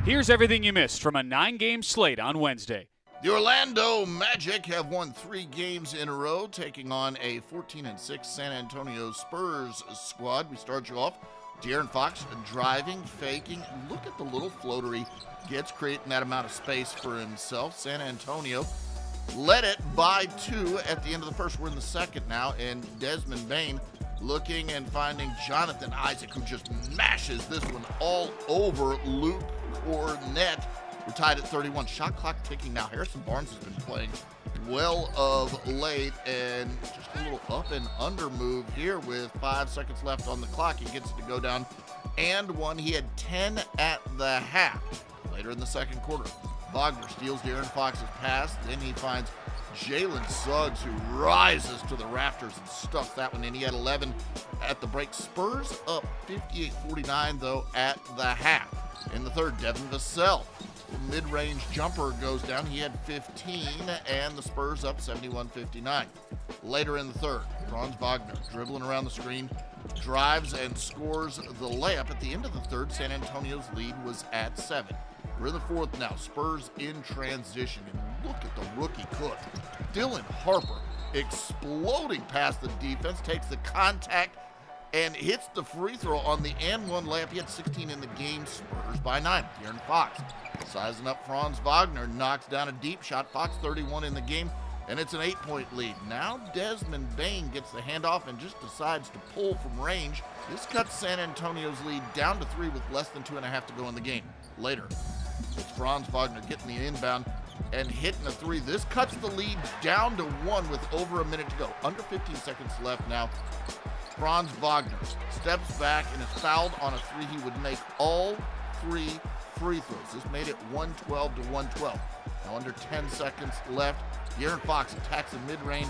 Here's everything you missed from a 9-game slate on Wednesday. The Orlando Magic have won 3 games in a row, taking on a 14-6 San Antonio Spurs squad. We start you off. De'Aaron Fox driving, faking. Look at the little floater he gets, creating that amount of space for himself. San Antonio led it by 2 at the end of the first. We're in the second now, and Desmond Bane looking and finding Jonathan Isaac, who just mashes this one all over Luke Cornett. We're tied at 31. Shot clock ticking now. Harrison Barnes has been playing well of late, and just a little up and under move here with 5 seconds left on the clock. He gets it to go down and 1. He had 10 at the half. Later in the second quarter, Wagner steals De'Aaron Fox's pass. Then he finds Jalen Suggs, who rises to the rafters and stuffs that one in. He had 11 at the break. Spurs up 58-49, though, at the half. In the third, Devin Vassell, mid-range jumper goes down. He had 15, and the Spurs up 71-59. Later in the third, Franz Wagner dribbling around the screen, drives and scores the layup. At the end of the third, San Antonio's lead was at 7. We're in the fourth now. Spurs in transition, and look at the rookie cook. Dylan Harper exploding past the defense, takes the contact, and hits the free throw on the and 1 layup. He had 16 in the game. Spurs by 9. De'Aaron Fox sizing up Franz Wagner, knocks down a deep shot. Fox 31 in the game, and it's an 8-point lead. Now Desmond Bane gets the handoff and just decides to pull from range. This cuts San Antonio's lead down to 3 with less than 2.5 to go in the game. Later, it's Franz Wagner getting the inbound and hitting a 3. This cuts the lead down to 1 with over a minute to go. Under 15 seconds left now. Franz Wagner steps back and is fouled on a 3. He would make all 3 free throws. This made it 112 to 112. Now under 10 seconds left, De'Aaron Fox attacks the mid-range,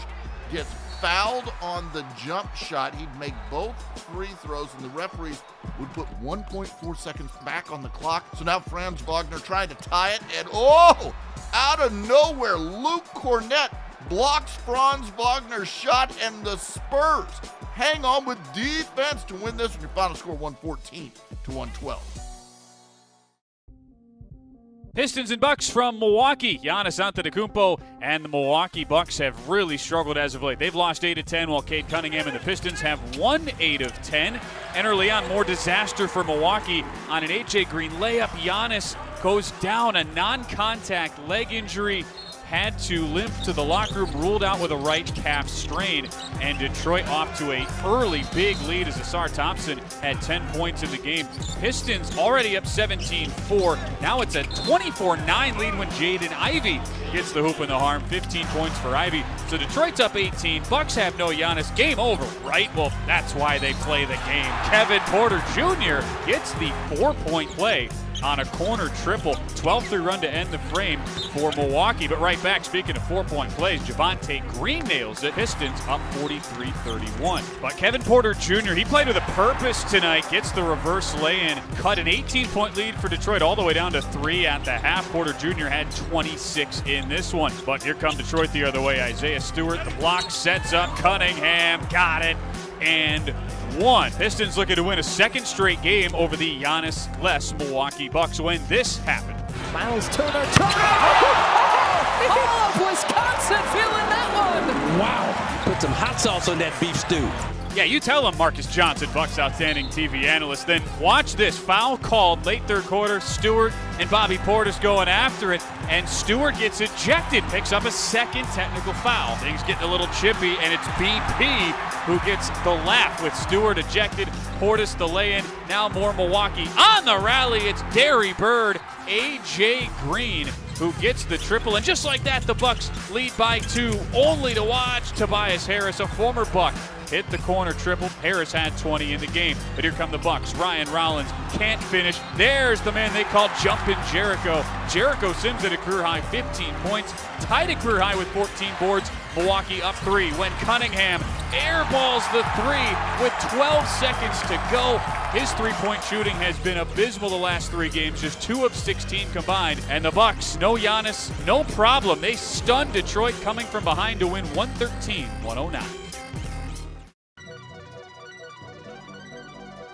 gets fouled on the jump shot. He'd make both free throws, and the referees would put 1.4 seconds back on the clock. So now Franz Wagner trying to tie it, and out of nowhere, Luke Cornett blocks Franz Wagner's shot, and the Spurs hang on with defense to win this one. Your final score 114 to 112. Pistons and Bucks from Milwaukee. Giannis Antetokounmpo and the Milwaukee Bucks have really struggled as of late. They've lost 8 of 10, while Cade Cunningham and the Pistons have won 8 of 10. And early on, more disaster for Milwaukee on an AJ Green layup. Giannis goes down, a non-contact leg injury. Had to limp to the locker room, ruled out with a right calf strain, and Detroit off to an early big lead as Asar Thompson had 10 points in the game. Pistons already up 17-4. Now it's a 24-9 lead when Jaden Ivey gets the hoop in the harm. 15 points for Ivey. So Detroit's up 18. Bucks have no Giannis. Game over, right? Well, that's why they play the game. Kevin Porter Jr. gets the 4-point play on a corner triple. 12-3 run to end the frame for Milwaukee. But right back, speaking of 4-point plays, Javonte Green nails it. Pistons up 43-31. But Kevin Porter Jr., he played with a purpose tonight. Gets the reverse lay-in. Cut an 18-point lead for Detroit all the way down to 3 at the half. Porter Jr. had 26 in this one. But here come Detroit the other way. Isaiah Stewart, the block, sets up Cunningham. Got it. And 1. Pistons looking to win a second straight game over the Giannis-less Milwaukee Bucks when this happened. Miles Turner. All of Wisconsin feeling that one. Wow. Put some hot sauce on that beef stew. Yeah, you tell him, Marcus Johnson, Bucks outstanding TV analyst. Then watch this. Foul called late third quarter. Stewart and Bobby Portis going after it, and Stewart gets ejected. Picks up a second technical foul. Things getting a little chippy, and it's BP who gets the laugh with Stewart ejected. Portis the lay-in. Now more Milwaukee. On the rally, it's Derry Bird, AJ Green, who gets the triple. And just like that, the Bucks lead by 2, only to watch Tobias Harris, a former Buck, hit the corner triple. Harris had 20 in the game. But here come the Bucks. Ryan Rollins can't finish. There's the man they call Jumpin' Jericho. Jericho Sims at a career high 15 points. Tied a career high with 14 boards. Milwaukee up 3 when Cunningham airballs the 3 with 12 seconds to go. His three-point shooting has been abysmal the last 3 games, just 2 of 16 combined. And the Bucks, no Giannis, no problem. They stunned Detroit, coming from behind to win 113-109.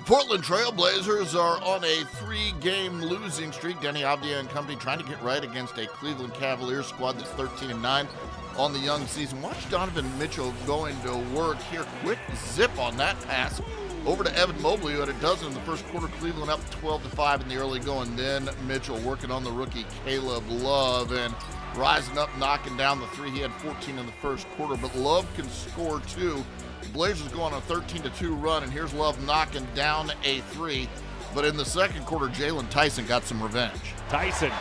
Portland Trail Blazers are on a 3-game losing streak. Denny Avdia and company trying to get right against a Cleveland Cavaliers squad that's 13-9 on the young season. Watch Donovan Mitchell going to work here. Quick zip on that pass over to Evan Mobley, who had a dozen in the first quarter. Cleveland up 12-5 in the early going. Then Mitchell working on the rookie Caleb Love and rising up, knocking down the three. He had 14 in the first quarter, but Love can score too. The Blazers go on a 13-2 run, and here's Love knocking down a three. But in the second quarter, Jalen Tyson got some revenge. Tyson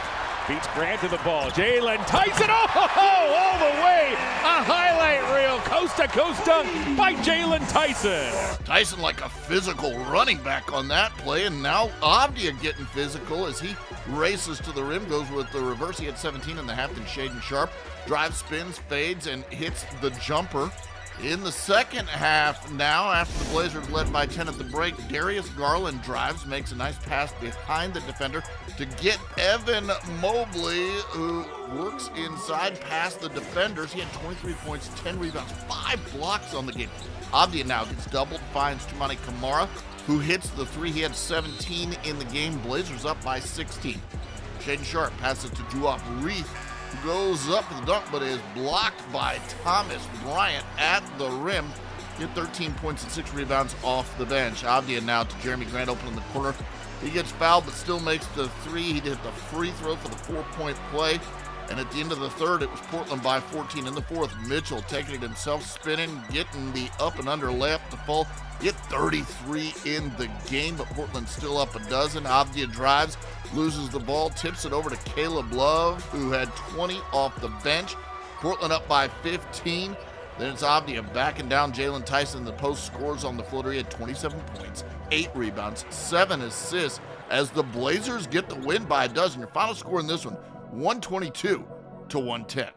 beats Grant to the ball. Jalen Tyson, all the way. A highlight reel, coast-to-coast dunk by Jalen Tyson. Tyson like a physical running back on that play, and now Avdia getting physical as he races to the rim, goes with the reverse. He had 17 in the half, then Shaedon Sharpe drives, spins, fades, and hits the jumper. In the second half now, after the Blazers led by 10 at the break, Darius Garland drives, makes a nice pass behind the defender to get Evan Mobley, who works inside past the defenders. He had 23 points, 10 rebounds, 5 blocks on the game. Avdia now gets doubled, finds Toumani Camara, who hits the three. He had 17 in the game. Blazers up by 16. Shaedon Sharpe passes to Duop Reith, goes up for the dunk, but is blocked by Thomas Bryant at the rim. He had 13 points and 6 rebounds off the bench. Avdia now to Jeremy Grant, open in the corner. He gets fouled, but still makes the three. He did the free throw for the 4-point play. And at the end of the third, it was Portland by 14. In the fourth, Mitchell taking it himself, spinning, getting the up and under layup to fall. Get 33 in the game, but Portland still up a dozen. Avdia drives, loses the ball, tips it over to Caleb Love, who had 20 off the bench. Portland up by 15. Then it's Avdia backing down Jalen Tyson. The post scores on the floater. He had 27 points, 8 rebounds, 7 assists as the Blazers get the win by a dozen. Your final score in this one, 122-110.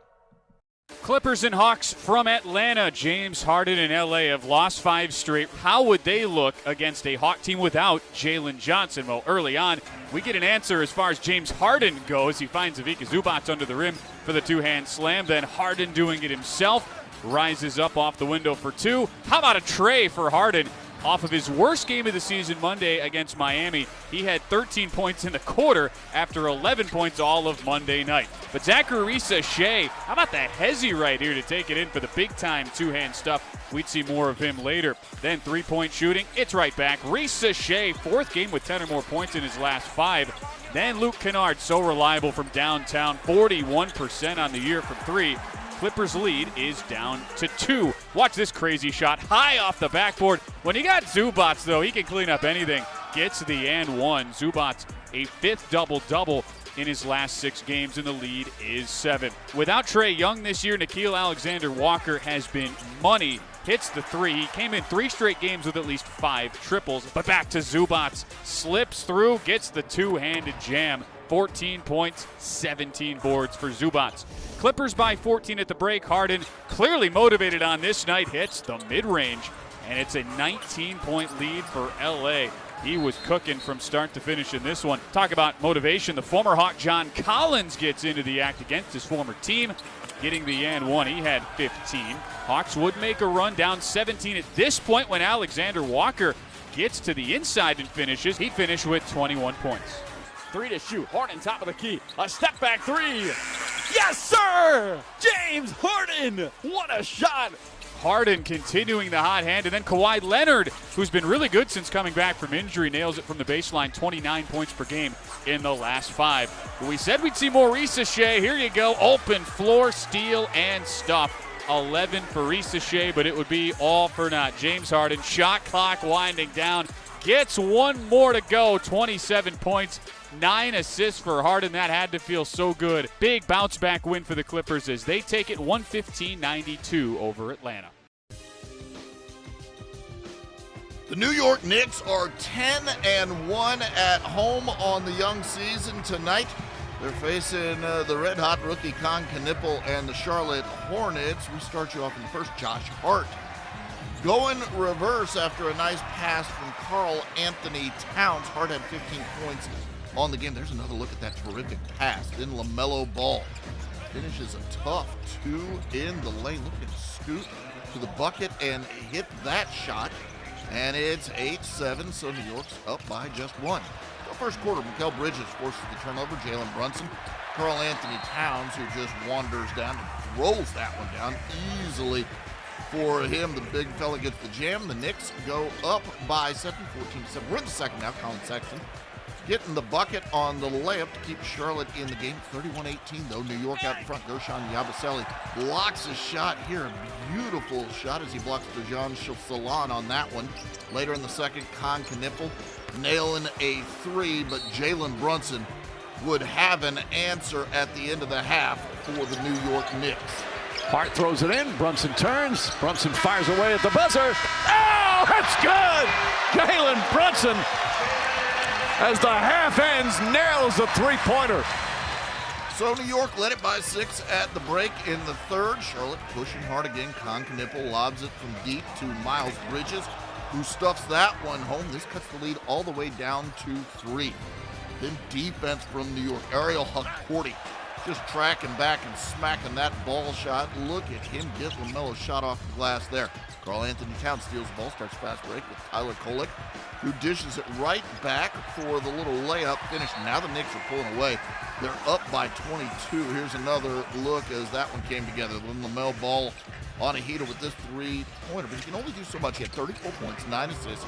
Clippers and Hawks from Atlanta. James Harden and LA have lost 5 straight. How would they look against a Hawk team without Jalen Johnson? Well, early on, we get an answer as far as James Harden goes. He finds Ivica Zubac under the rim for the two-hand slam. Then Harden doing it himself. Rises up off the window for 2. How about a tray for Harden? Off of his worst game of the season Monday against Miami, he had 13 points in the quarter after 11 points all of Monday night. But Zachary Shea, how about the hezzy right here to take it in for the big-time two-hand stuff? We'd see more of him later. Then three-point shooting, it's right back. Risa Shea, 4th game with 10 or more points in his last 5. Then Luke Kennard, so reliable from downtown, 41% on the year from 3. Clippers lead is down to 2. Watch this crazy shot high off the backboard. When you got Zubac, though, he can clean up anything. Gets the and one. Zubac, a 5th double-double in his last 6 games, and the lead is 7. Without Trae Young this year, Nickeil Alexander-Walker has been money. Hits the 3. He came in 3 straight games with at least 5 triples. But back to Zubac. Slips through, gets the two-handed jam. 14 points, 17 boards for Zubac. Clippers by 14 at the break. Harden, clearly motivated on this night, hits the mid-range, and it's a 19-point lead for LA. He was cooking from start to finish in this one. Talk about motivation. The former Hawk John Collins gets into the act against his former team, getting the and one. He had 15. Hawks would make a run down 17 at this point when Alexander Walker gets to the inside and finishes. He finished with 21 points. 3 to shoot. Harden top of the key. A step back 3. Yes, sir! James Harden! What a shot! Harden continuing the hot hand, and then Kawhi Leonard, who's been really good since coming back from injury, nails it from the baseline, 29 points per game in the last 5. We said we'd see more Risa Shea. Here you go, open floor, steal, and stuff. 11 for Risa Shea, but it would be all for naught. James Harden, shot clock winding down, gets one more to go, 27 points. 9 assists for Harden. That had to feel so good. Big bounce back win for the Clippers as they take it 115-92 over Atlanta. The New York Knicks are 10-1 at home on the young season tonight. They're facing the red-hot rookie Con Knipple and the Charlotte Hornets. We start you off in the first. Josh Hart going reverse after a nice pass from Karl Anthony Towns. Hart had 15 points on the game. There's another look at that terrific pass. Then LaMelo Ball finishes a tough 2 in the lane. Look at him scoot to the bucket and hit that shot. And it's 8-7, so New York's up by just one. The first quarter, Mikal Bridges forces the turnover. Jalen Brunson, Karl Anthony Towns, who just wanders down and throws that one down easily for him. The big fella gets the jam. The Knicks go up by 7, 14-7. We're in the second now. Colin Sexton getting the bucket on the layup to keep Charlotte in the game. 31-18, though. New York out in front. Gershon Yabusele blocks a shot here. A beautiful shot as he blocks Dejan Salon on that one. Later in the second, Con Knipple nailing a three, but Jalen Brunson would have an answer at the end of the half for the New York Knicks. Hart throws it in. Brunson turns. Brunson fires away at the buzzer. Oh, that's good! Jalen Brunson, as the half ends, nails the three-pointer. So New York led it by 6 at the break in the third. Charlotte pushing hard again. Con Knipple lobs it from deep to Miles Bridges, who stuffs that one home. This cuts the lead all the way down to 3. Then defense from New York. Ariel Hakordi just tracking back and smacking that ball shot. Look at him get LaMelo's shot off the glass there. Karl Anthony Towns steals the ball, starts fast break with Tyler Kolek, who dishes it right back for the little layup finish. Now the Knicks are pulling away. They're up by 22. Here's another look as that one came together. Then LaMelo Ball on a heater with this three-pointer, but he can only do so much. He had 34 points, 9 assists,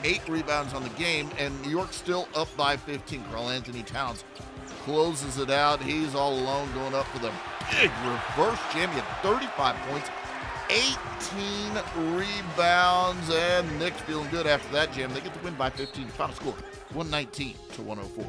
8 rebounds on the game, and New York still up by 15. Karl Anthony Towns closes it out. He's all alone going up for the big reverse jam. He had 35 points, 18 rebounds, and Knicks feeling good after that jam. They get the win by 15. Final score, 119-104.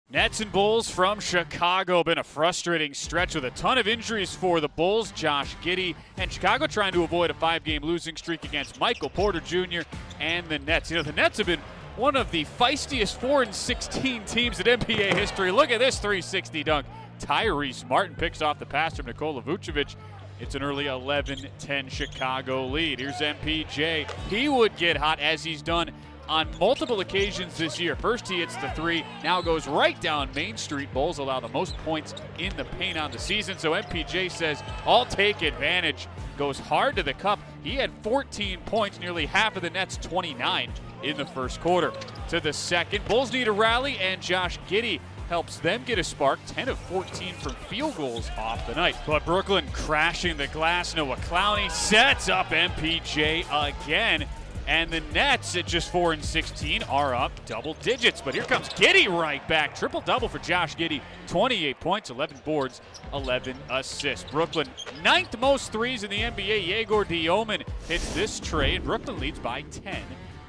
Nets and Bulls from Chicago. Been a frustrating stretch with a ton of injuries for the Bulls. Josh Giddey and Chicago trying to avoid a 5-game losing streak against Michael Porter Jr. and the Nets. You know, the Nets have been one of the feistiest 4-16 teams in NBA history. Look at this 360 dunk. Tyrese Martin picks off the pass from Nikola Vucevic. It's an early 11-10 Chicago lead. Here's MPJ. He would get hot, as he's done on multiple occasions this year. First he hits the three, now goes right down Main Street. Bulls allow the most points in the paint on the season, so MPJ says, I'll take advantage. Goes hard to the cup. He had 14 points, nearly half of the Nets' 29 in the first quarter. To the second, Bulls need a rally, and Josh Giddey helps them get a spark. 10 of 14 from field goals off the night. But Brooklyn crashing the glass. Noah Clowney sets up MPJ again. And the Nets at just 4-16 are up double digits. But here comes Giddey right back. Triple-double for Josh Giddey. 28 points, 11 boards, 11 assists. Brooklyn, 9th most threes in the NBA. Yegor Dioman hits this tray, and Brooklyn leads by 10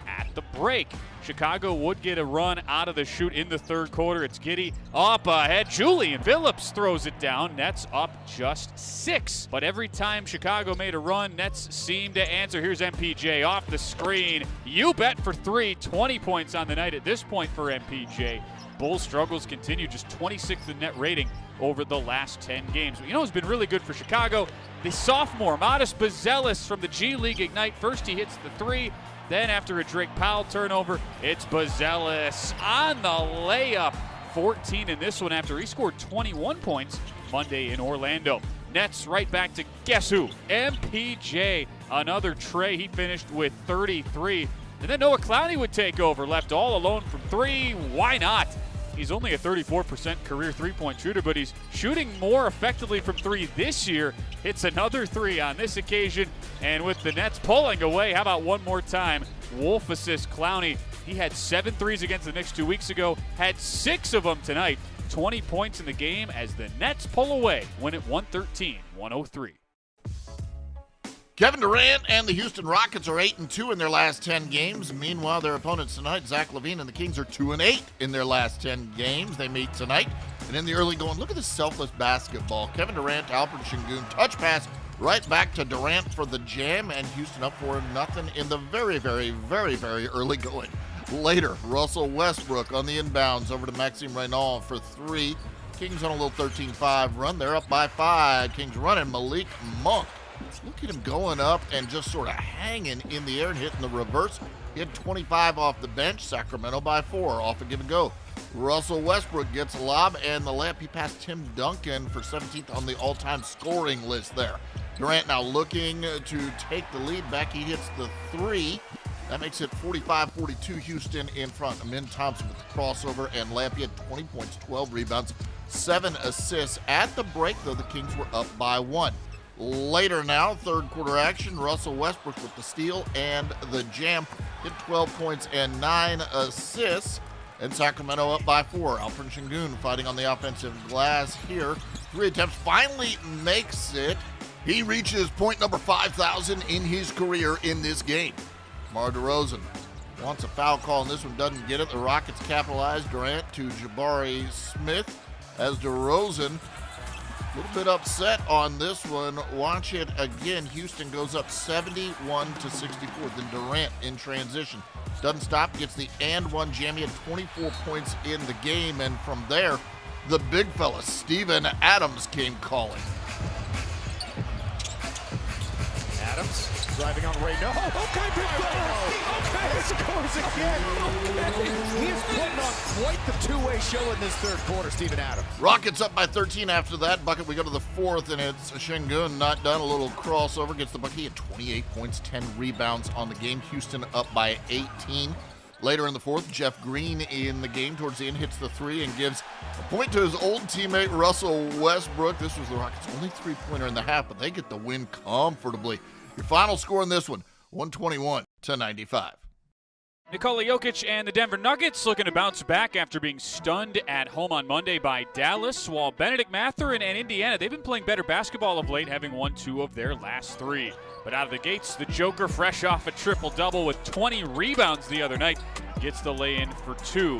at the break. Chicago would get a run out of the chute in the third quarter. It's Giddey up ahead. Julian Phillips throws it down. Nets up just 6. But every time Chicago made a run, Nets seemed to answer. Here's MPJ off the screen. You bet for 3. 20 points on the night at this point for MPJ. Bulls struggles continue, just 26th in net rating over the last 10 games. You know who's been really good for Chicago? The sophomore, Modest Bazelis from the G League Ignite. First he hits the 3. Then after a Drake Powell turnover, it's Bazelis on the layup. 14 in this one after he scored 21 points Monday in Orlando. Nets right back to guess who? MPJ. Another tray. He finished with 33. And then Noah Clowney would take over. Left all alone from 3. Why not? He's only a 34% career three-point shooter, but he's shooting more effectively from 3 this year. Hits another 3 on this occasion, and with the Nets pulling away, how about one more time? Wolf assist Clowney. He had 7 threes against the Knicks 2 weeks ago, had 6 of them tonight. 20 points in the game as the Nets pull away, win at 113-103. Kevin Durant and the Houston Rockets are 8-2 in their last 10 games. Meanwhile, their opponents tonight, Zach LaVine and the Kings, are 2-8 in their last 10 games. They meet tonight. And in the early going, look at this selfless basketball. Kevin Durant to Alperen Sengun. Touch pass right back to Durant for the jam. And Houston up 4-0 in the very, very, very, very early going. Later, Russell Westbrook on the inbounds over to Maxime Reynal for 3. Kings on a little 13-5 run. They're up by 5. Kings running Malik Monk. Look at him going up and just sort of hanging in the air and hitting the reverse. He had 25 off the bench. Sacramento by 4 off a give and go. Russell Westbrook gets a lob and the layup. He passed Tim Duncan for 17th on the all-time scoring list there. Durant now looking to take the lead back. He hits the three. That makes it 45-42 Houston in front. Amin Thompson with the crossover, and Lampy had 20 points, 12 rebounds, 7 assists. At the break, though, the Kings were up by 1. Later now, third quarter action, Russell Westbrook with the steal and the jam. Hit 12 points and 9 assists. And Sacramento up by 4. Alperen Sengun fighting on the offensive glass here. 3 attempts, finally makes it. He reaches point number 5,000 in his career in this game. DeMar DeRozan wants a foul call, and this one doesn't get it. The Rockets capitalize. Durant to Jabari Smith as DeRozan a little bit upset on this one. Watch it again. Houston goes up 71-64. Then Durant in transition. Doesn't stop, gets the and one jam. He had 24 points in the game, and from there, the big fella, Steven Adams, came calling. Adams driving on Ray. No. Okay, big fella. Okay, scores again. Okay. He is putting on quite the two-way show in this third quarter, Steven Adams. Rockets up by 13 after that bucket. We go to the fourth, and it's Sengun not done. A little crossover, gets the bucket. He had 28 points, 10 rebounds on the game. Houston up by 18. Later in the fourth, Jeff Green in the game towards the end hits the three and gives a point to his old teammate Russell Westbrook. This was the Rockets' only three-pointer in the half, but they get the win comfortably. Your final score in this one, 121-95. Nikola Jokic and the Denver Nuggets looking to bounce back after being stunned at home on Monday by Dallas, while Benedict Mathurin and Indiana, they've been playing better basketball of late, having won 2 of their last 3. But out of the gates, the Joker, fresh off a triple-double with 20 rebounds the other night, gets the lay-in for 2.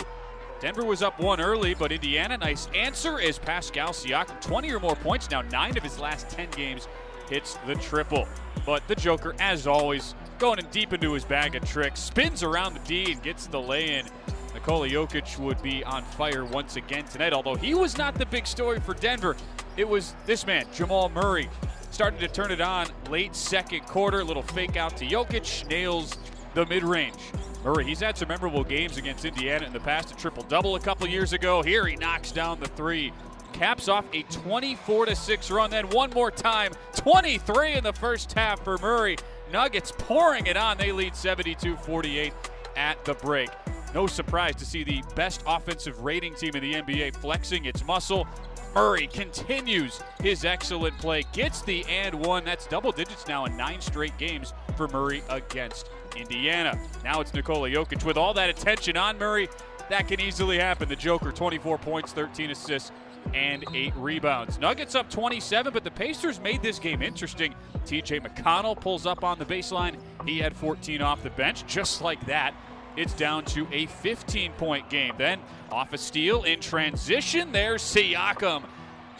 Denver was up 1 early, but Indiana, nice answer as Pascal Siakam, 20 or more points, now 9 of his last 10 games, hits the triple. But the Joker, as always, going in deep into his bag of tricks, spins around the D and gets the lay-in. Nikola Jokic would be on fire once again tonight, although he was not the big story for Denver. It was this man, Jamal Murray, starting to turn it on late second quarter. Little fake out to Jokic, nails the mid-range. Murray, he's had some memorable games against Indiana in the past, a triple-double a couple years ago. Here he knocks down the 3. Caps off a 24-6 run. Then one more time, 23 in the first half for Murray. Nuggets pouring it on. They lead 72-48 at the break. No surprise to see the best offensive rating team in the NBA flexing its muscle. Murray continues his excellent play, gets the and one. That's double digits now in 9 straight games for Murray against Indiana. Now it's Nikola Jokic with all that attention on Murray. That can easily happen. The Joker, 24 points, 13 assists, and 8 rebounds. Nuggets up 27, but the Pacers made this game interesting. TJ McConnell pulls up on the baseline. He had 14 off the bench. Just like that, it's down to a 15-point game. Then off a steal in transition, there's Siakam.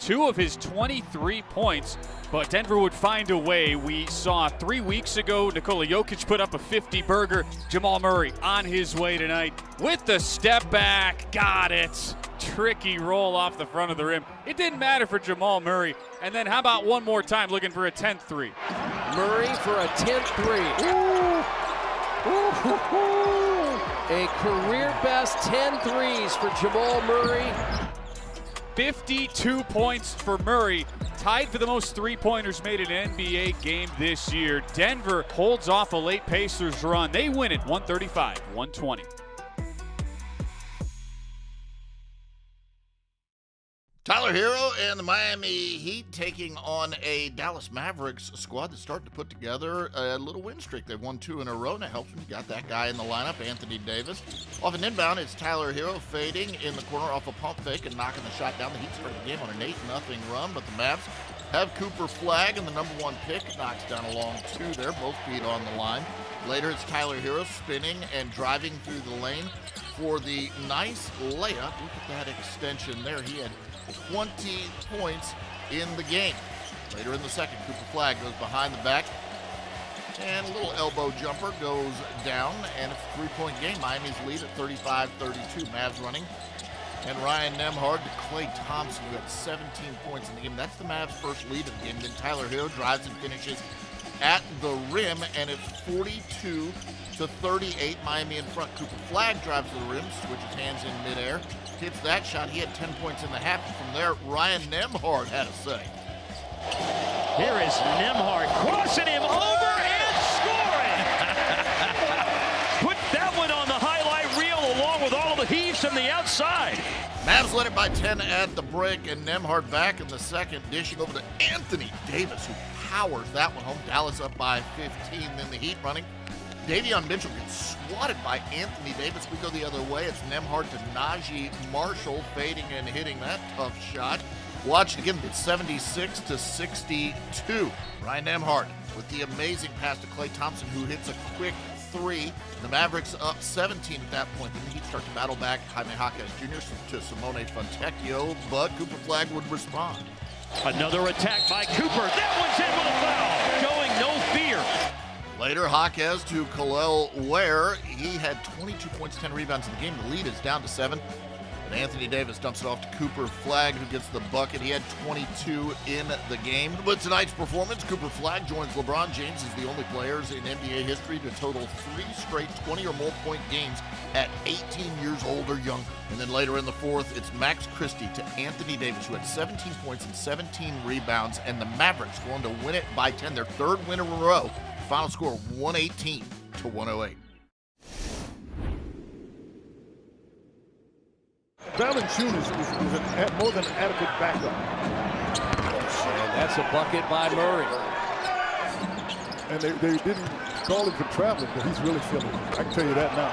2 of his 23 points, but Denver would find a way. We saw 3 weeks ago Nikola Jokic put up a 50-burger. Jamal Murray on his way tonight with the step back. Got it. Tricky roll off the front of the rim. It didn't matter for Jamal Murray. And then how about one more time looking for a 10th 3? Murray for a 10th 3. A career best 10 threes for Jamal Murray. 52 points for Murray, tied for the most three-pointers made in an NBA game this year. Denver holds off a late Pacers run. They win it 135-120. Tyler Hero and the Miami Heat taking on a Dallas Mavericks squad that's starting to put together a little win streak. They've won 2 in a row, and it helps when you got that guy in the lineup, Anthony Davis. Off an inbound, it's Tyler Hero fading in the corner off a pump fake and knocking the shot down. The Heat started the game on an 8-0 run, but the Mavs have Cooper Flagg, and the number 1 pick knocks down a long 2 there, both feet on the line. Later, it's Tyler Hero spinning and driving through the lane for the nice layup. Look at that extension there. He had 20 points in the game. Later in the second, Cooper Flagg goes behind the back, and a little elbow jumper goes down, and it's a 3-point game. Miami's lead at 35-32. Mavs running, and Ryan Nembhard to Klay Thompson, who had 17 points in the game. That's the Mavs' first lead of the game. Then Tyler Hero drives and finishes at the rim, and it's 42-38. Miami in front. Cooper Flagg drives to the rim, switches hands in midair, hits that shot. He had 10 points in the half. And from there, Ryan Nembhard had a say. Here is Nembhard crossing him over and scoring. Put that one on the highlight reel along with all the heaves from the outside. Mavs led it by 10 at the break, and Nembhard back in the second, dishing over to Anthony Davis, who powers that one home. Dallas up by 15, then the Heat running. Davion Mitchell gets swatted by Anthony Davis. We go the other way. It's Nembhard to Najee Marshall, fading and hitting that tough shot. Watch it again. It's 76-62. Ryan Nembhard with the amazing pass to Klay Thompson, who hits a quick three. The Mavericks up 17 at that point. Then the Heat start to battle back. Jaime Jaquez Jr. to Simone Fontecchio, but Cooper Flagg would respond. Another attack by Cooper. That one's in with a foul. Showing no fear. Later, Jaquez to Khalil Ware. He had 22 points, 10 rebounds in the game. The lead is down to 7. And Anthony Davis dumps it off to Cooper Flagg, who gets the bucket. He had 22 in the game. But tonight's performance, Cooper Flagg joins LeBron James as the only players in NBA history to total 3 straight 20 or more point games at 18 years old or younger. And then later in the fourth, it's Max Christie to Anthony Davis, who had 17 points and 17 rebounds. And the Mavericks going to win it by 10, their third win in a row. Final score 118-108. Valanciunas is more than adequate backup. And that's a bucket by Murray. And they didn't call him for traveling, but he's really feeling it. I can tell you that now.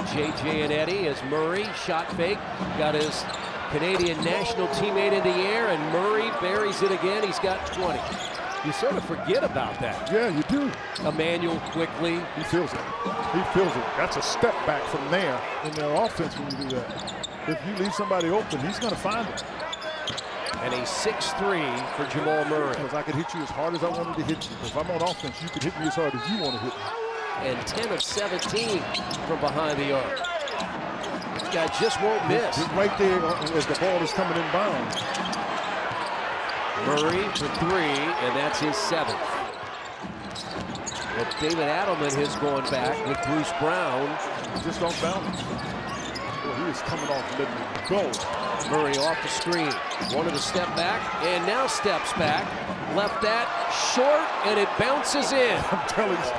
JJ and Eddie as Murray shot fake. Got his Canadian national teammate in the air, and Murray buries it again. He's got 20. You sort of forget about that. Yeah, you do. Emmanuel quickly. He feels it. He feels it. That's a step back from there in their offense when you do that. If you leave somebody open, he's going to find it. And a 6-3 for Jamal Murray. Because I could hit you as hard as I wanted to hit you. If I'm on offense, you could hit me as hard as you want to hit me. And 10 of 17 from behind the arc. This guy just won't miss. He's right there as the ball is coming inbound. Murray for 3, and that's his 7th. Well, David Adelman has gone back with Bruce Brown. Just off balance. Well, he is coming off and letting it go. Murray off the screen. Wanted to step back, and now steps back. Left that short, and it bounces in. I'm telling you.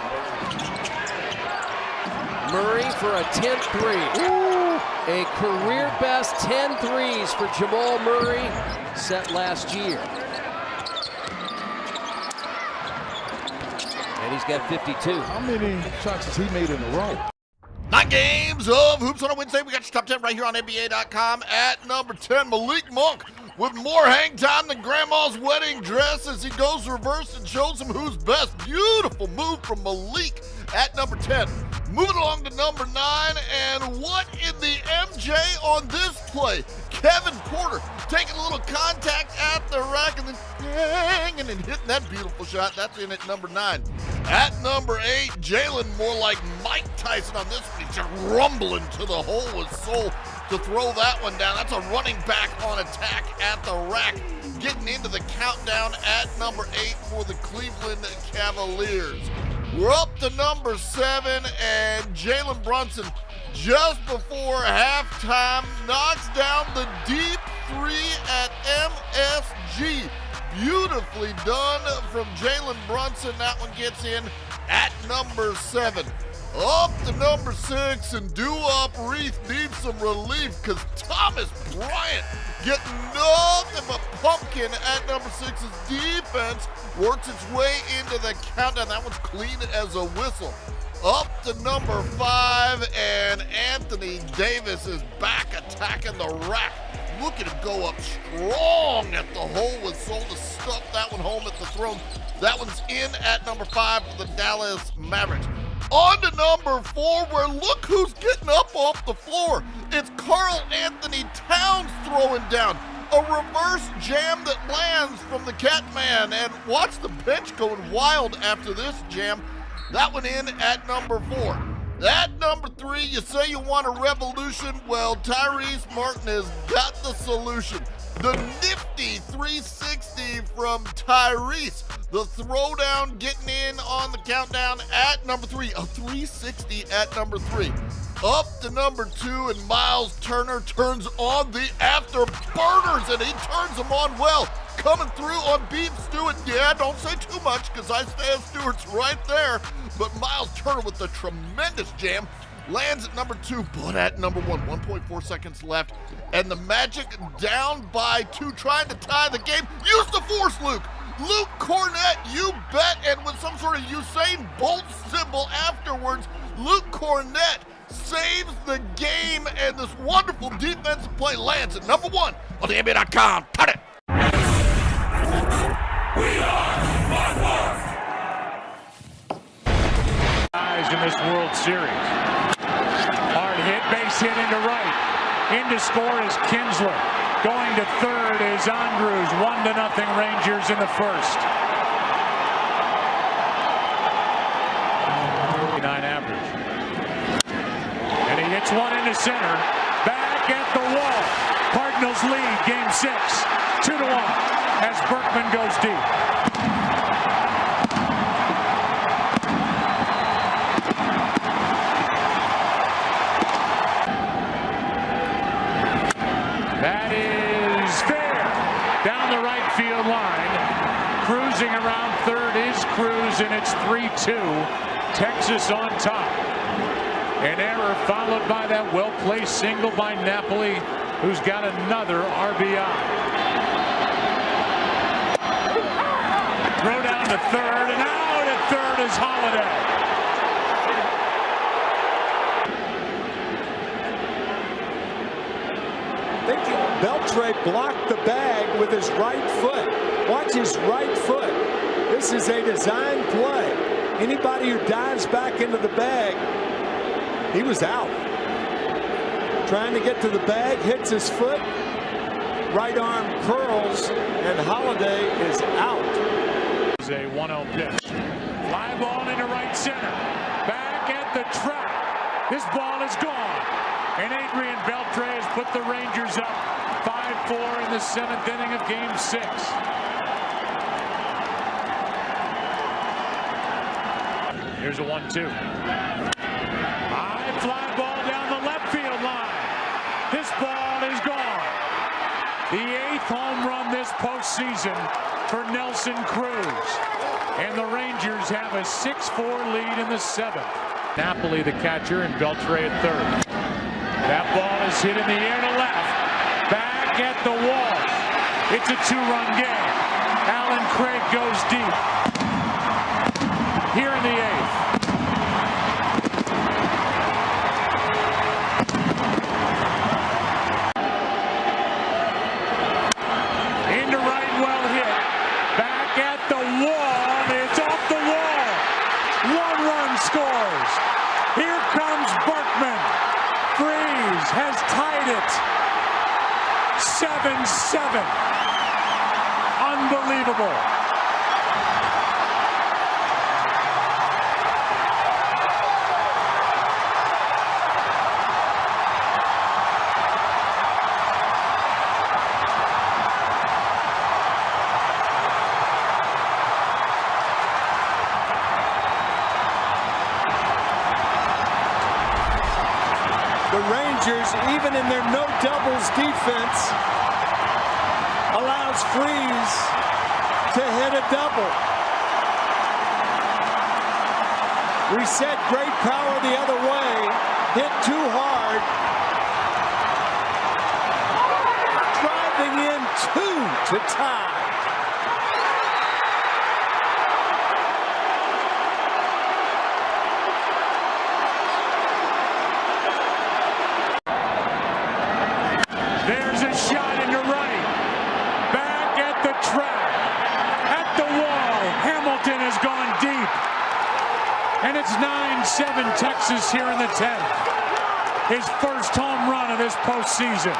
Murray for a 10th three. Ooh. A career best 10 threes for Jamal Murray, set last year. And he's got 52. How many shots has he made in a row? 9 games of Hoops on a Wednesday. We got your top 10 right here on NBA.com. At number 10, Malik Monk with more hang time than grandma's wedding dress as he goes reverse and shows him who's best. Beautiful move from Malik at number 10. Moving along to number 9, and what in the MJ on this play? Kevin Porter taking a little contact at the rack and then hanging and hitting that beautiful shot. That's in at number 9. At number 8, Jalen more like Mike Tyson on this one. He's just rumbling to the hole with soul to throw that one down. That's a running back on attack at the rack. Getting into the countdown at number 8 for the Cleveland Cavaliers. We're up to number 7, and Jalen Brunson, just before halftime, knocks down the deep 3 at MSG. Beautifully done from Jalen Brunson. That one gets in at number 7. Up to number 6, and doo-up Reith needs some relief because Thomas Bryant getting nothing but pumpkin at number 6's defense works its way into the countdown. That one's clean as a whistle. Up to number 5, and Anthony Davis is back attacking the rack. Look at him go up strong at the hole with soul to stuff that one home at the throne. That one's in at number 5 for the Dallas Mavericks. On to number 4, where look who's getting up off the floor. It's Karl Anthony Towns throwing down. A reverse jam that lands from the Catman, and watch the bench going wild after this jam. That one in at number 4. At number 3, you say you want a revolution? Well, Tyrese Martin has got the solution. The nifty 360 from Tyrese. The throwdown getting in on the countdown at number 3. A 360 at number 3. Up to number 2, and Miles Turner turns on the afterburners, and he turns them on well. coming through on beef stew. And yeah, don't say too much because Isaiah Stewart's right there. But Miles Turner with the tremendous jam lands at number 2, but at number 1, 1.4 seconds left. And the Magic down by 2, trying to tie the game. Use the force, Luke. Luke Cornett, you bet. And with some sort of Usain Bolt symbol afterwards, Luke Cornett saves the game, and this wonderful defensive play lands at number 1 on the NBA.com. Cut it. We are in this World Series. Hard hit, base hit into right. In to score is Kinsler. Going to third is Andrews. 1-0 Rangers in the first. 9 average. And he hits one into center. Back at the wall. Cardinals lead game 6. 2-1 as Berkman goes deep. That is fair. Down the right field line. Cruising around third is Cruz, and it's 3-2. Texas on top. An error followed by that well-placed single by Napoli, who's got another RBI. Throw down to third, and out at third is Holiday. Beltre blocked the bag with his right foot. Watch his right foot. This is a design play. Anybody who dives back into the bag, he was out. Trying to get to the bag, hits his foot. Right arm curls, and Holiday is out. It's a 1-0 pitch. Fly ball into right center. Back at the track. This ball is gone. And Adrian Beltre has put the Rangers up 5-4 in the 7th inning of game 6. Here's a 1-2. High fly ball down the left field line. This ball is gone. The 8th home run this postseason for Nelson Cruz. And the Rangers have a 6-4 lead in the 7th. Napoli the catcher and Beltre at third. That ball is hit in the air to left. Back at the wall. It's a 2-run game. Alan Craig goes deep. Here in the 8th. Into right, well hit. Back at the wall. It's off the wall. 1 run scores. Here comes Berkman. Freeze has tied it. 7-7. Unbelievable. The Rangers, even in their no doubles defense, allows Freeze to hit a double. We said great power the other way, hit too hard. Driving in 2 to tie. There's a shot into right. Back at the track. At the wall. Hamilton has gone deep. And it's 9-7 Texas here in the 10th. His first home run of this postseason.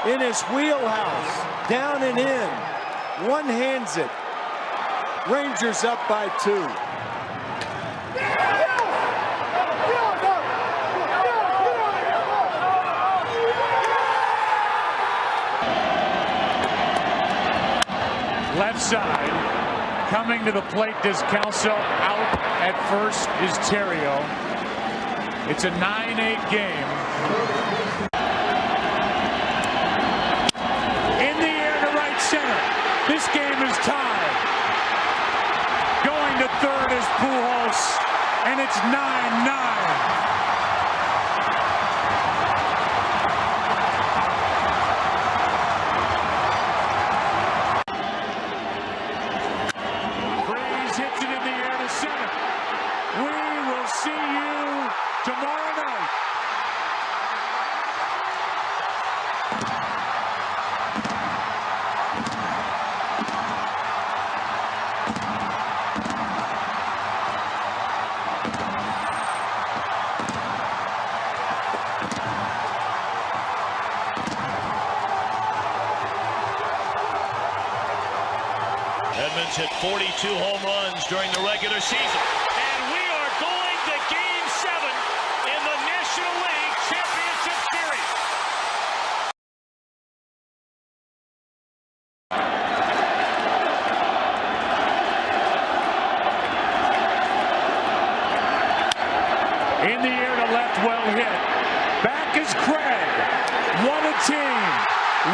In his wheelhouse, down and in, one hands it. Rangers up by 2. side. Coming to the plate, Descalso. Out at first is Terrio. It's a 9-8 game. In the air to right center. This game is tied. Going to third is Pujols, and it's 9-9. Tomorrow night. Edmonds hit 42 home runs during the regular season. And we are going to Game 7 in the National League Championship Series. In the air to left, well hit. Back is Craig. What a team.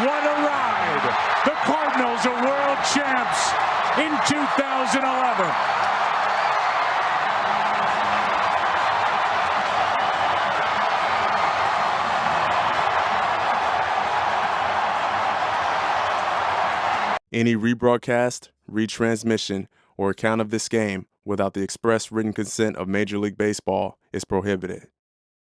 What a ride. The Cardinals are world champs in 2011. Any rebroadcast, retransmission, or account of this game without the express written consent of Major League Baseball is prohibited.